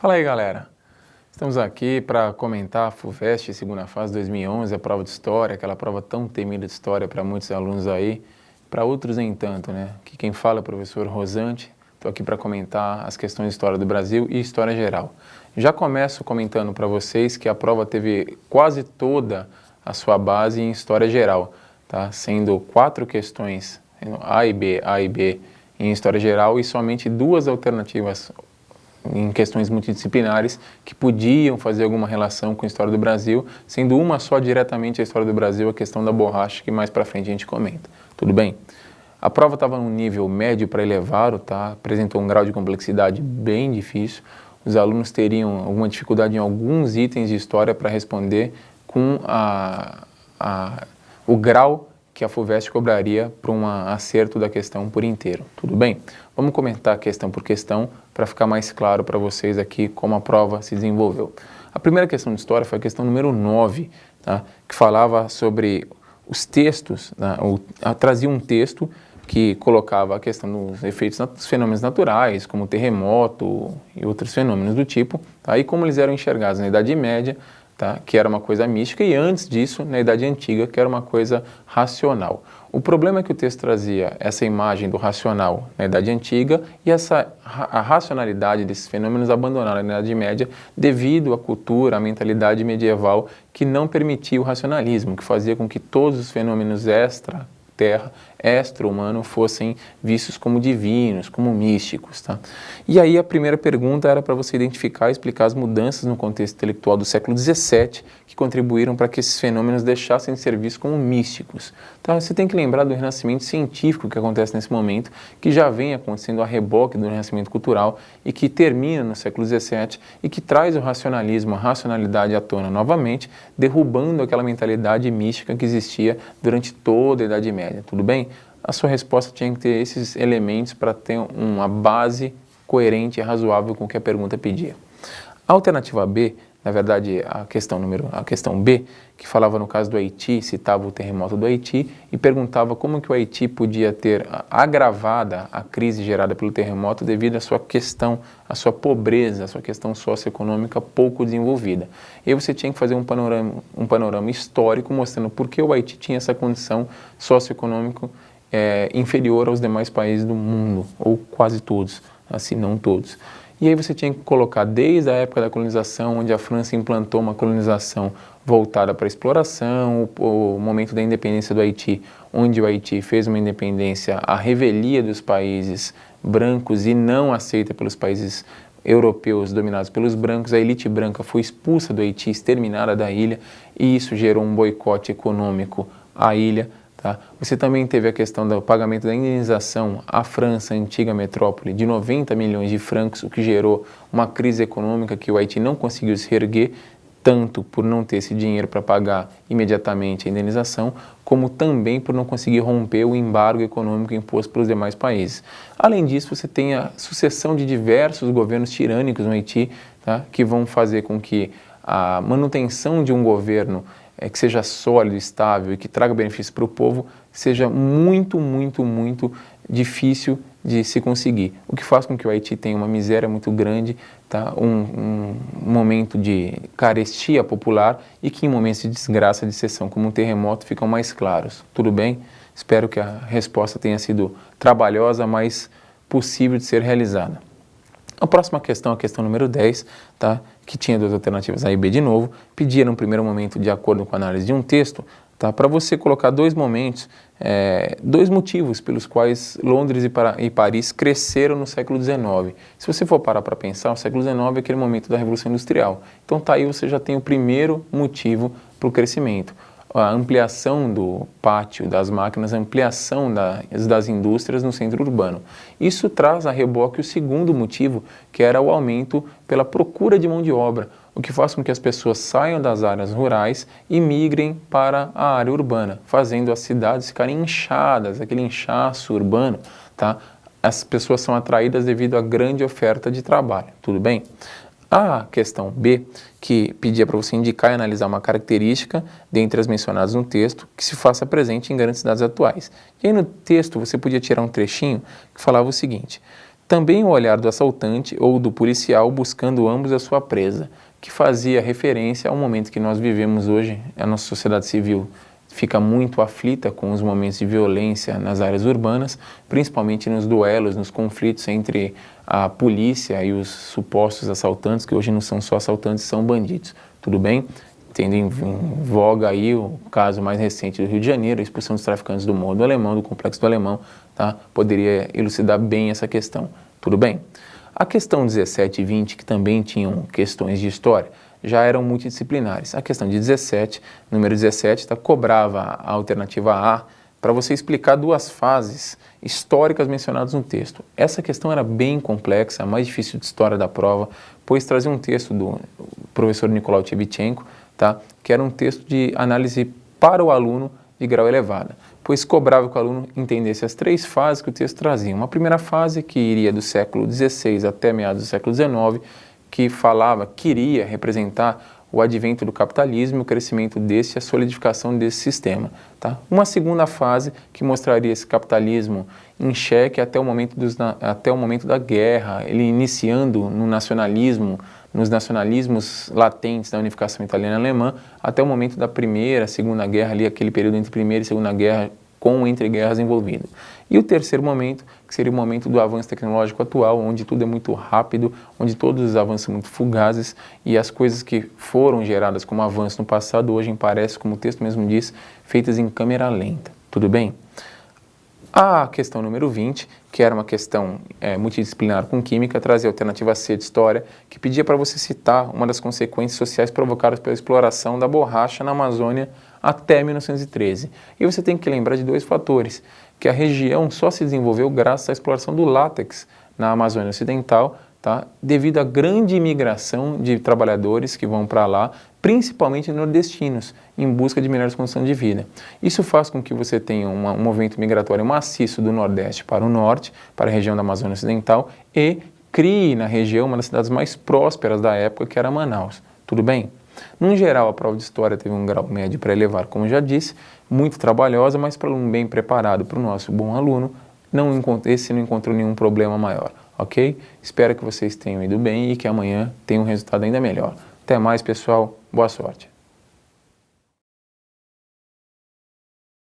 Fala aí, galera. Estamos aqui para comentar a FUVEST segunda fase 2011, a prova de História, aquela prova tão temida de História para muitos alunos aí, para outros nem tanto, né? Que quem fala é o professor Rosante. Estou aqui para comentar as questões de História do Brasil e História geral. Já começo comentando para vocês que a prova teve quase toda a sua base em História geral, tá? Sendo 4 questões, A e B em História geral e somente 2 alternativas em questões multidisciplinares que podiam fazer alguma relação com a História do Brasil, sendo uma só diretamente a História do Brasil, a questão da borracha, que mais para frente a gente comenta. Tudo bem? A prova estava num nível médio para elevado, tá? Apresentou um grau de complexidade bem difícil. Os alunos teriam alguma dificuldade em alguns itens de História para responder com o grau que a FUVEST cobraria para um acerto da questão por inteiro. Tudo bem? Vamos comentar questão por questão para ficar mais claro para vocês aqui como a prova se desenvolveu. A primeira questão de História foi a questão número 9, tá? Que falava sobre os textos, né? Trazia um texto que colocava a questão dos efeitos dos fenômenos naturais, como terremoto e outros fenômenos do tipo, tá? E como eles eram enxergados na Idade Média, tá? Que era uma coisa mística, e antes disso, na Idade Antiga, que era uma coisa racional. O problema é que o texto trazia essa imagem do racional na Idade Antiga e a racionalidade desses fenômenos abandonaram na Idade Média devido à cultura, à mentalidade medieval que não permitia o racionalismo, que fazia com que todos os fenômenos extra-terra, extra-humano, fossem vistos como divinos, como místicos. Tá? E aí a primeira pergunta era para você identificar e explicar as mudanças no contexto intelectual do século XVII que contribuíram para que esses fenômenos deixassem de ser vistos como místicos. Tá? Você tem que lembrar do renascimento científico que acontece nesse momento, que já vem acontecendo a reboque do renascimento cultural e que termina no século XVII e que traz o racionalismo, a racionalidade à tona novamente, derrubando aquela mentalidade mística que existia durante toda a Idade Média. Tudo bem? A sua resposta tinha que ter esses elementos para ter uma base coerente e razoável com o que a pergunta pedia. A alternativa B, na verdade a questão B, que falava no caso do Haiti, citava o terremoto do Haiti e perguntava como que o Haiti podia ter agravada a crise gerada pelo terremoto devido à sua questão, à sua pobreza, à sua questão socioeconômica pouco desenvolvida. E aí você tinha que fazer um panorama histórico mostrando por que o Haiti tinha essa condição socioeconômica inferior aos demais países do mundo, ou quase todos, assim não todos. E aí você tinha que colocar desde a época da colonização, onde a França implantou uma colonização voltada para a exploração, o momento da independência do Haiti, onde o Haiti fez uma independência à revelia dos países brancos e não aceita pelos países europeus dominados pelos brancos. A elite branca foi expulsa do Haiti, exterminada da ilha, e isso gerou um boicote econômico à ilha. Tá? Você também teve a questão do pagamento da indenização à França, antiga metrópole, de 90 milhões de francos, o que gerou uma crise econômica que o Haiti não conseguiu se reerguer, tanto por não ter esse dinheiro para pagar imediatamente a indenização, como também por não conseguir romper o embargo econômico imposto pelos demais países. Além disso, você tem a sucessão de diversos governos tirânicos no Haiti, tá? Que vão fazer com que a manutenção de um governo que seja sólido, estável e que traga benefícios para o povo, seja muito difícil de se conseguir. O que faz com que o Haiti tenha uma miséria muito grande, tá? Um momento de carestia popular e que em momentos de desgraça, de exceção, como um terremoto, ficam mais claros. Tudo bem? Espero que a resposta tenha sido trabalhosa, mas possível de ser realizada. A próxima questão, a questão número 10, tá? Que tinha 2 alternativas, A e B de novo, pedia no primeiro momento, de acordo com a análise de um texto, tá? Para você colocar 2 momentos, 2 motivos pelos quais Londres e Paris cresceram no século XIX. Se você for parar para pensar, o século XIX é aquele momento da Revolução Industrial. Então tá aí, você já tem o primeiro motivo para o crescimento. A ampliação do pátio das máquinas, a ampliação das indústrias no centro urbano. Isso traz a reboque o segundo motivo, que era o aumento pela procura de mão de obra, o que faz com que as pessoas saiam das áreas rurais e migrem para a área urbana, fazendo as cidades ficarem inchadas, aquele inchaço urbano, tá? As pessoas são atraídas devido à grande oferta de trabalho, tudo bem? A questão B, que pedia para você indicar e analisar uma característica dentre as mencionadas no texto que se faça presente em grandes cidades atuais. E aí no texto você podia tirar um trechinho que falava o seguinte: Também o olhar do assaltante ou do policial buscando ambos a sua presa, que fazia referência ao momento que nós vivemos hoje. A nossa sociedade civil fica muito aflita com os momentos de violência nas áreas urbanas, principalmente nos duelos, nos conflitos entre a polícia e os supostos assaltantes, que hoje não são só assaltantes, são bandidos. Tudo bem? Tendo em voga aí o caso mais recente do Rio de Janeiro, a expulsão dos traficantes do Morro do Alemão, do Complexo do Alemão, tá? Poderia elucidar bem essa questão. Tudo bem? A questão 17 e 20, que também tinham questões de história, já eram multidisciplinares. A questão de 17, número 17, cobrava a alternativa A para você explicar duas fases históricas mencionadas no texto. Essa questão era bem complexa, a mais difícil de história da prova, pois trazia um texto do professor Nicolau Tchevchenko, tá? Que era um texto de análise para o aluno de grau elevado, pois cobrava que o aluno entendesse as três fases que o texto trazia. Uma primeira fase que iria do século XVI até meados do século XIX, que queria representar o advento do capitalismo, o crescimento desse e a solidificação desse sistema. Tá? Uma segunda fase que mostraria esse capitalismo em xeque até o momento da guerra, ele iniciando no nacionalismo, nos nacionalismos latentes da unificação italiana e alemã, até o momento da Primeira, Segunda Guerra, ali, aquele período entre Primeira e Segunda Guerra, com entre-guerras envolvido. E o terceiro momento, que seria o momento do avanço tecnológico atual, onde tudo é muito rápido, onde todos os avanços são muito fugazes e as coisas que foram geradas como avanço no passado, hoje parecem, como o texto mesmo diz, feitas em câmera lenta. Tudo bem? A questão número 20, que era uma questão multidisciplinar com química, trazia a alternativa C de história, que pedia para você citar uma das consequências sociais provocadas pela exploração da borracha na Amazônia até 1913. E você tem que lembrar de dois fatores, que a região só se desenvolveu graças à exploração do látex na Amazônia Ocidental, tá? Devido à grande imigração de trabalhadores que vão para lá, principalmente nordestinos, em busca de melhores condições de vida. Isso faz com que você tenha um movimento migratório maciço do Nordeste para o Norte, para a região da Amazônia Ocidental, e crie na região uma das cidades mais prósperas da época, que era Manaus. Tudo bem? No geral, a prova de história teve um grau médio para elevar, como já disse, muito trabalhosa, mas para um bem preparado, para o nosso bom aluno, esse não encontrou nenhum problema maior, ok? Espero que vocês tenham ido bem e que amanhã tenham um resultado ainda melhor. Até mais, pessoal. Boa sorte.